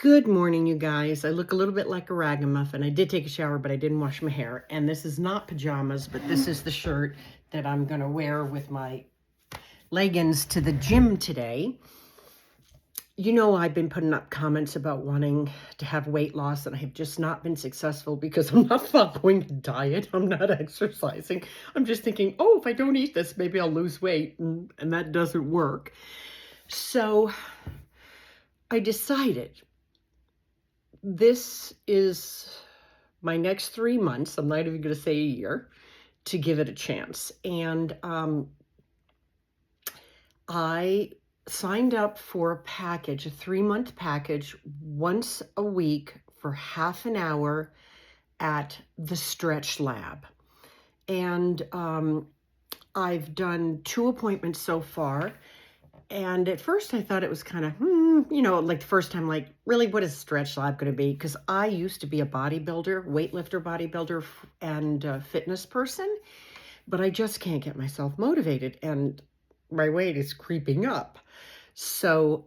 Good morning, you guys. I look a little bit like a ragamuffin. I did take a shower, but I didn't wash my hair. And this is not pajamas, but this is the shirt that I'm going to wear with my leggings to the gym today. You know, I've been putting up comments about wanting to have weight loss, and I have just not been successful because I'm not following a diet. I'm not exercising. I'm just thinking, oh, if I don't eat this, maybe I'll lose weight. And that doesn't work. So I decided this is my next 3 months, I'm not even going to say a year, to give it a chance. And I signed up for a package, a 3-month package, once a week for half an hour at the StretchLab. And I've done 2 appointments so far. And at first I thought it was kind of, like the first time, like, really, what is StretchLab going to be? Because I used to be a bodybuilder, weightlifter, bodybuilder, and fitness person, but I just can't get myself motivated, and my weight is creeping up. So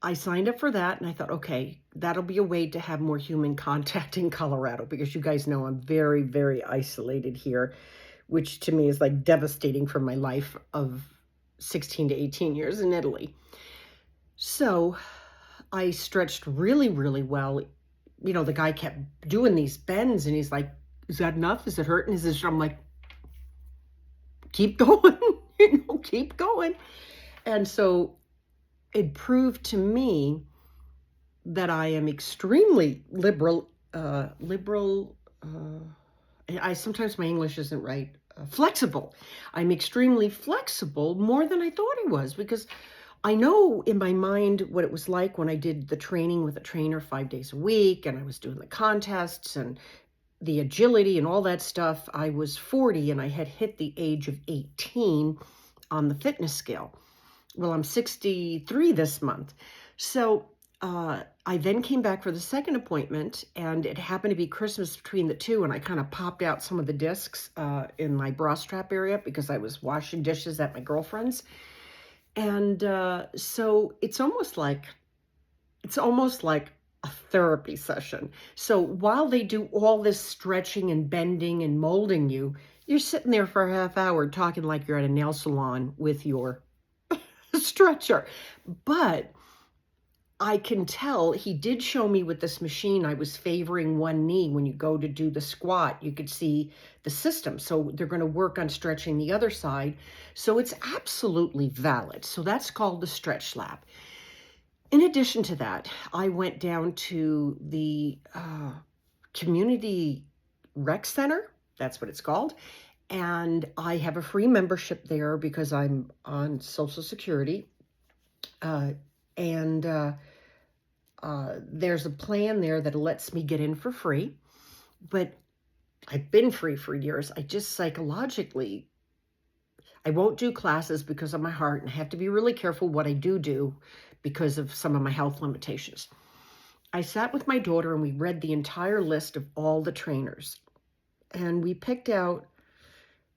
I signed up for that, and I thought, okay, that'll be a way to have more human contact in Colorado, because you guys know I'm very, very isolated here, which to me is like devastating for my life of 16 to 18 years in Italy. So I stretched really, really well. You know, the guy kept doing these bends, and he's like, is that enough? Is it hurting? I'm like, keep going, keep going. And so it proved to me that I am extremely liberal. I sometimes my English isn't right. Flexible. I'm extremely flexible, more than I thought I was, because I know in my mind what it was like when I did the training with a trainer 5 days a week, and I was doing the contests and the agility and all that stuff. I was 40 and I had hit the age of 18 on the fitness scale. Well, I'm 63 this month. So I then came back for the second appointment, and it happened to be Christmas between the two, and I kind of popped out some of the discs in my bra strap area because I was washing dishes at my girlfriend's. And so it's almost like a therapy session. So while they do all this stretching and bending and molding you, you're sitting there for a half hour talking like you're at a nail salon with your stretcher. But I can tell he did show me with this machine, I was favoring one knee. When you go to do the squat, you could see the system. So they're going to work on stretching the other side. So it's absolutely valid. So that's called the StretchLab. In addition to that, I went down to the community rec center. That's what it's called. And I have a free membership there because I'm on Social Security. There's a plan there that lets me get in for free, but I've been free for years. I just psychologically, I won't do classes because of my heart, and I have to be really careful what I do because of some of my health limitations. I sat with my daughter and we read the entire list of all the trainers, and we picked out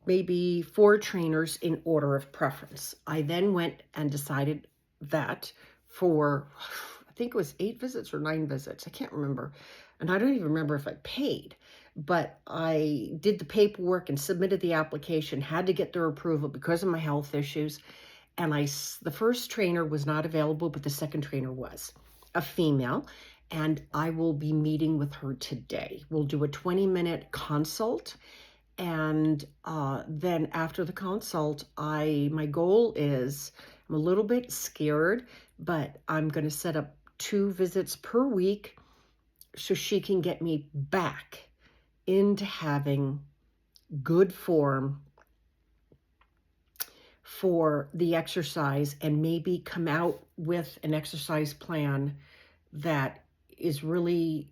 maybe 4 trainers in order of preference. I then went and decided that for, I think it was 8 visits or 9 visits, I can't remember, and I don't even remember if I paid, but I did the paperwork and submitted the application, had to get their approval because of my health issues. And the first trainer was not available, but the second trainer was a female, and I will be meeting with her today. We'll do a 20-minute consult, and then after the consult, my goal is, I'm a little bit scared, but I'm going to set up 2 visits per week so she can get me back into having good form for the exercise, and maybe come out with an exercise plan that is really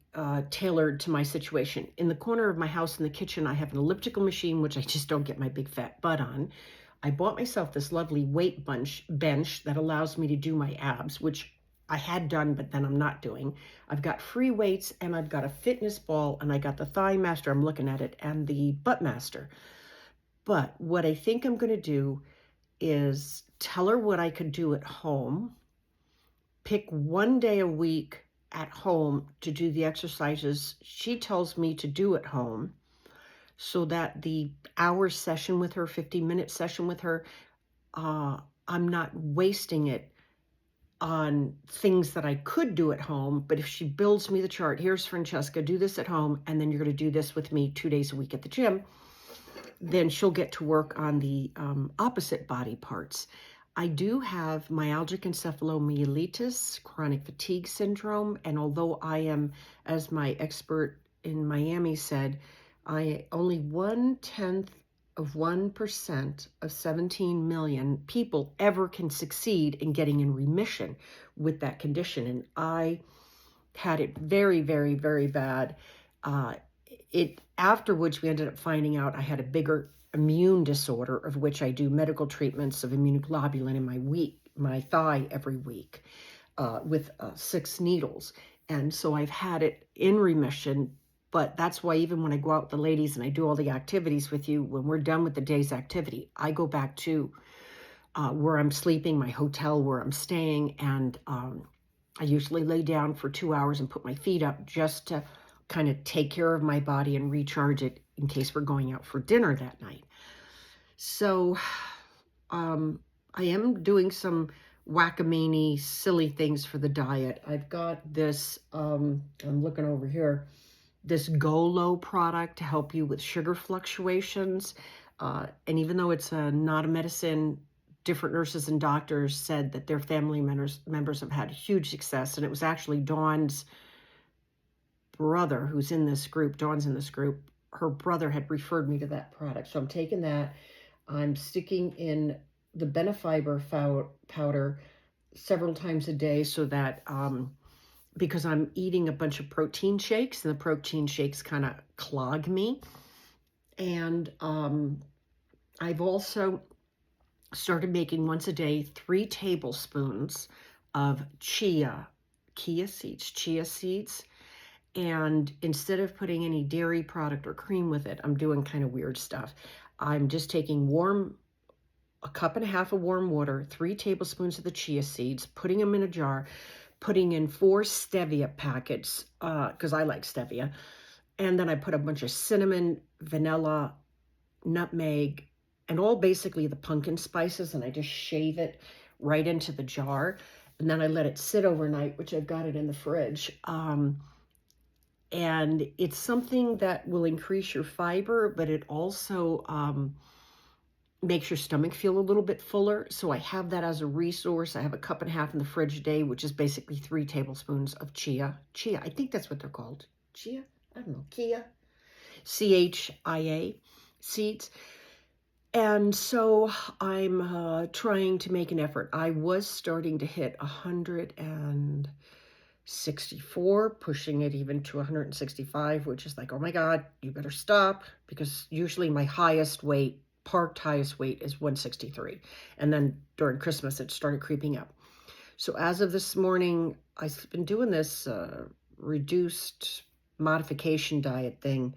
tailored to my situation. In the corner of my house in the kitchen, I have an elliptical machine, which I just don't get my big fat butt on. I bought myself this lovely weight bench that allows me to do my abs, which I had done, but then I'm not doing. I've got free weights, and I've got a fitness ball, and I got the Thigh Master, I'm looking at it, and the Butt Master. But what I think I'm going to do is tell her what I could do at home, pick one day a week at home to do the exercises she tells me to do at home, so that the hour session with her, 50-minute session with her, I'm not wasting it on things that I could do at home. But if she builds me the chart, here's Francesca, do this at home, and then you're going to do this with me 2 days a week at the gym, then she'll get to work on the opposite body parts. I do have myalgic encephalomyelitis, chronic fatigue syndrome, and although I am, as my expert in Miami said, I only 0.1% of 17 million people ever can succeed in getting in remission with that condition. And I had it very, very, very bad. Afterwards, we ended up finding out I had a bigger immune disorder, of which I do medical treatments of immunoglobulin in my thigh every week with 6 needles. And so I've had it in remission. But that's why even when I go out with the ladies and I do all the activities with you, when we're done with the day's activity, I go back to where I'm sleeping, my hotel where I'm staying, and I usually lay down for 2 hours and put my feet up just to kind of take care of my body and recharge it in case we're going out for dinner that night. So I am doing some whack-a-many silly things for the diet. I've got this, I'm looking over here, this Go Low product to help you with sugar fluctuations. And even though it's not a medicine, different nurses and doctors said that their family members have had huge success. And it was actually Dawn's brother who's in this group. Dawn's in this group. Her brother had referred me to that product. So I'm taking that. I'm sticking in the Benefiber powder several times a day so that because I'm eating a bunch of protein shakes, and the protein shakes kind of clog me. And I've also started making once a day 3 tablespoons of chia seeds. And instead of putting any dairy product or cream with it, I'm doing kind of weird stuff. I'm just taking a cup and a half of warm water, 3 tablespoons of the chia seeds, putting them in a jar, putting in 4 stevia packets, because I like stevia. And then I put a bunch of cinnamon, vanilla, nutmeg, and all basically the pumpkin spices, and I just shave it right into the jar. And then I let it sit overnight, which I've got it in the fridge. And it's something that will increase your fiber, but it also makes your stomach feel a little bit fuller. So I have that as a resource. I have a cup and a half in the fridge a day, which is basically 3 tablespoons of chia. I think that's what they're called. Chia? I don't know. Chia? chia seeds. And so I'm trying to make an effort. I was starting to hit 164, pushing it even to 165, which is like, oh my God, you better stop, because usually my parked highest weight is 163. And then during Christmas, it started creeping up. So as of this morning, I've been doing this reduced modification diet thing,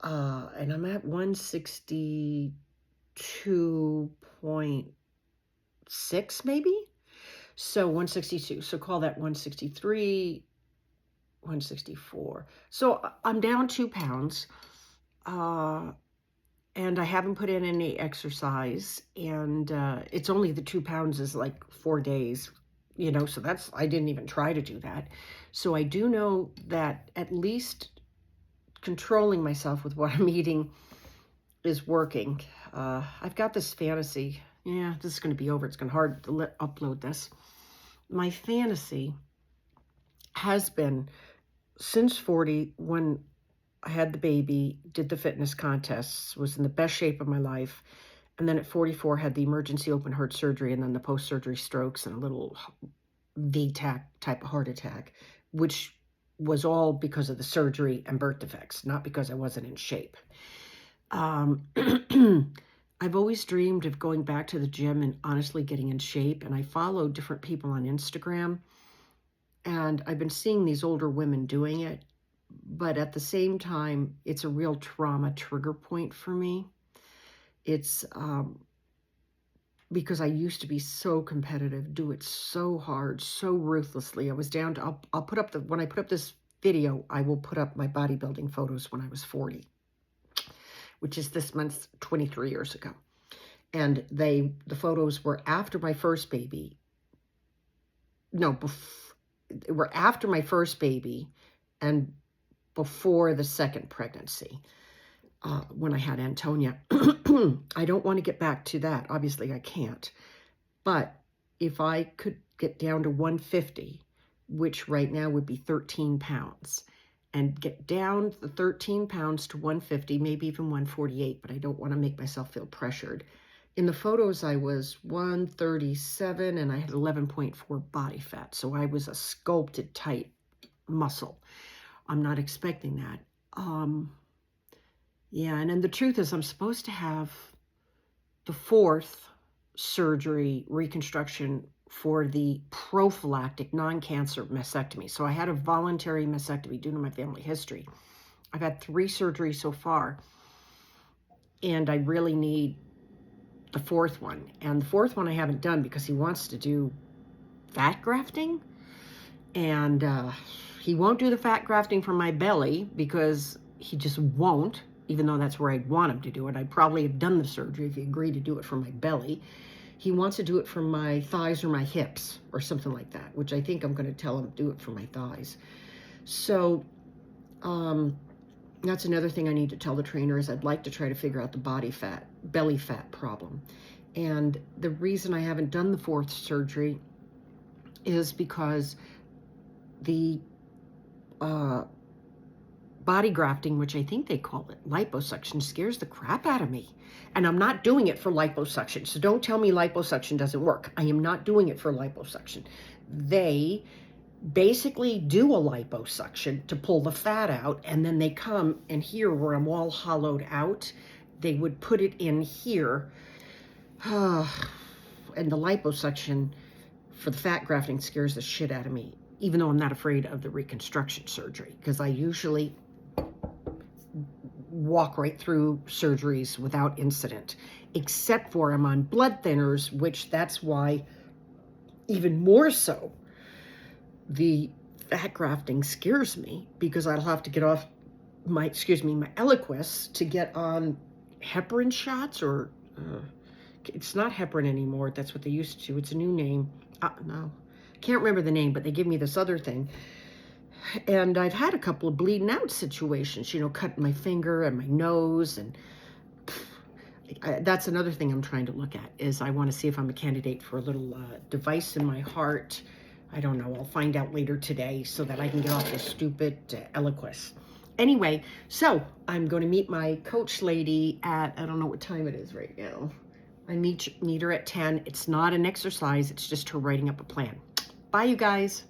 and I'm at 162.6 maybe. So 162. So call that 163, 164. So I'm down 2 pounds. And I haven't put in any exercise. And it's only the 2 pounds is like 4 days, so I didn't even try to do that. So I do know that at least controlling myself with what I'm eating is working. I've got this fantasy. Yeah, this is going to be over. It's going to be hard to upload this. My fantasy has been since 40, when I had the baby, did the fitness contests, was in the best shape of my life. And then at 44, had the emergency open heart surgery, and then the post-surgery strokes and a little VTAC type of heart attack, which was all because of the surgery and birth defects, not because I wasn't in shape. I've always dreamed of going back to the gym and honestly getting in shape. And I follow different people on Instagram, and I've been seeing these older women doing it. But at the same time, it's a real trauma trigger point for me. It's because I used to be so competitive, do it so hard, so ruthlessly. I was down to, I'll put up when I put up this video, I will put up my bodybuilding photos when I was 40, which is this month, 23 years ago. And the photos were after my first baby. No, were after my first baby and before the second pregnancy, when I had Antonia. I don't want to get back to that. Obviously, I can't. But if I could get down to 150, which right now would be 13 pounds, and get down the 13 pounds to 150, maybe even 148, but I don't want to make myself feel pressured. In the photos, I was 137 and I had 11.4 body fat. So I was a sculpted, tight muscle. I'm not expecting that. Yeah, and then the truth is I'm supposed to have the fourth surgery reconstruction for the prophylactic non-cancer mastectomy. So I had a voluntary mastectomy due to my family history. I've had 3 surgeries so far, and I really need the fourth one. And the fourth one I haven't done because he wants to do fat grafting, and he won't do the fat grafting for my belly because he just won't, even though that's where I'd want him to do it. I'd probably have done the surgery if he agreed to do it for my belly. He wants to do it for my thighs or my hips or something like that, which I think I'm going to tell him to do it for my thighs. So that's another thing I need to tell the trainer is I'd like to try to figure out the belly fat problem. And the reason I haven't done the fourth surgery is because the body grafting, which I think they call it liposuction, scares the crap out of me. And I'm not doing it for liposuction. So don't tell me liposuction doesn't work. I am not doing it for liposuction. They basically do a liposuction to pull the fat out, and then they come and here where I'm all hollowed out, they would put it in here. And the liposuction for the fat grafting scares the shit out of me, even though I'm not afraid of the reconstruction surgery, because I usually walk right through surgeries without incident, except for I'm on blood thinners, which that's why even more so the fat grafting scares me, because I'll have to get off my Eliquis to get on heparin shots, or it's not heparin anymore. That's what they used to. It's a new name. No, can't remember the name, but they give me this other thing. And I've had a couple of bleeding out situations, cutting my finger and my nose. And that's another thing I'm trying to look at, is I want to see if I'm a candidate for a little device in my heart. I don't know. I'll find out later today so that I can get off this stupid Eliquis. Anyway, so I'm going to meet my coach lady at, I don't know what time it is right now. I meet her at 10. It's not an exercise. It's just her writing up a plan. Bye, you guys.